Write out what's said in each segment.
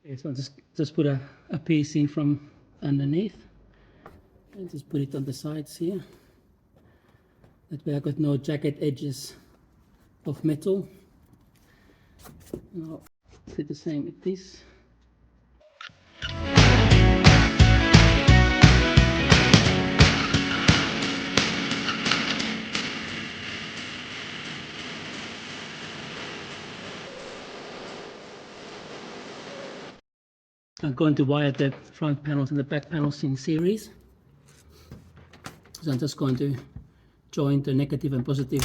Okay, so I'll just put a piece in from underneath and just put it on the sides here. That way I got no jagged edges of metal. And I'll do the same with this. I'm going to wire the front panels and the back panels in series. So I'm just going to join the negative and positive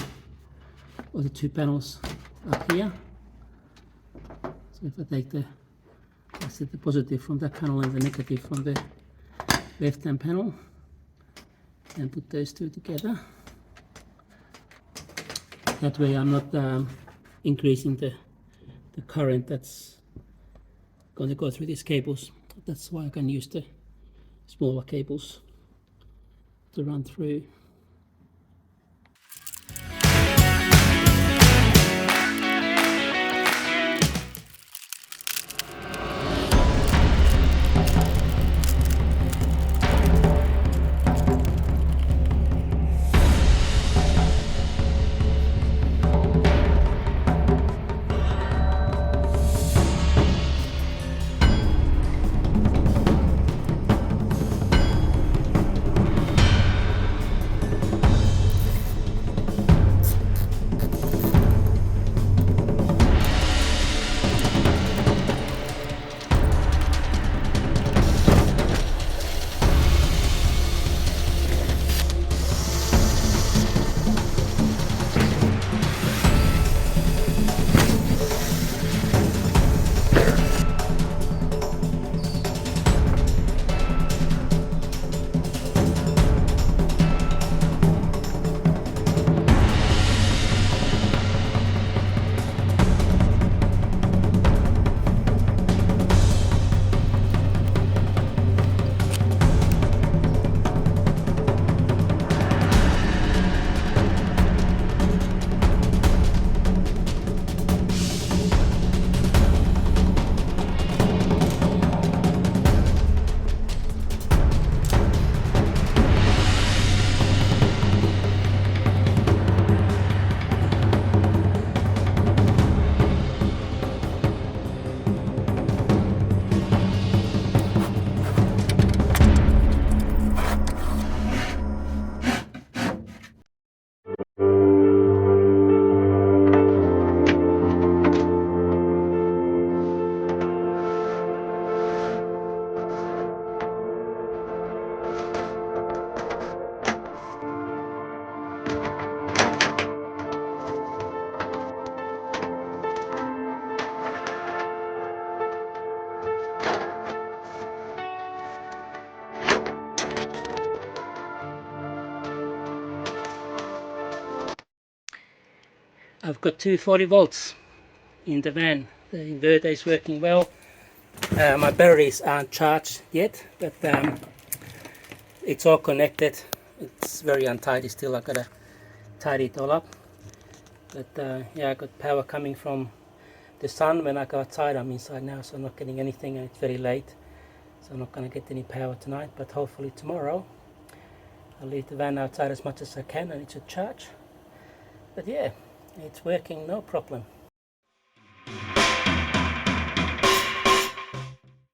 of the two panels up here. So if I take the positive from that panel and the negative from the left hand panel and put those two together. That way I'm not increasing the current that's going to go through these cables. That's why I can use the smaller cables to run through. I've got 240 volts in the van. The inverter is working well. My batteries aren't charged yet, but it's all connected. It's very untidy still. I've got to tidy it all up. But yeah, I got power coming from the sun. When I go outside, I'm inside now, so I'm not getting anything, and it's very late, so I'm not going to get any power tonight. But hopefully tomorrow I'll leave the van outside as much as I can and it should charge. But yeah, it's working no problem.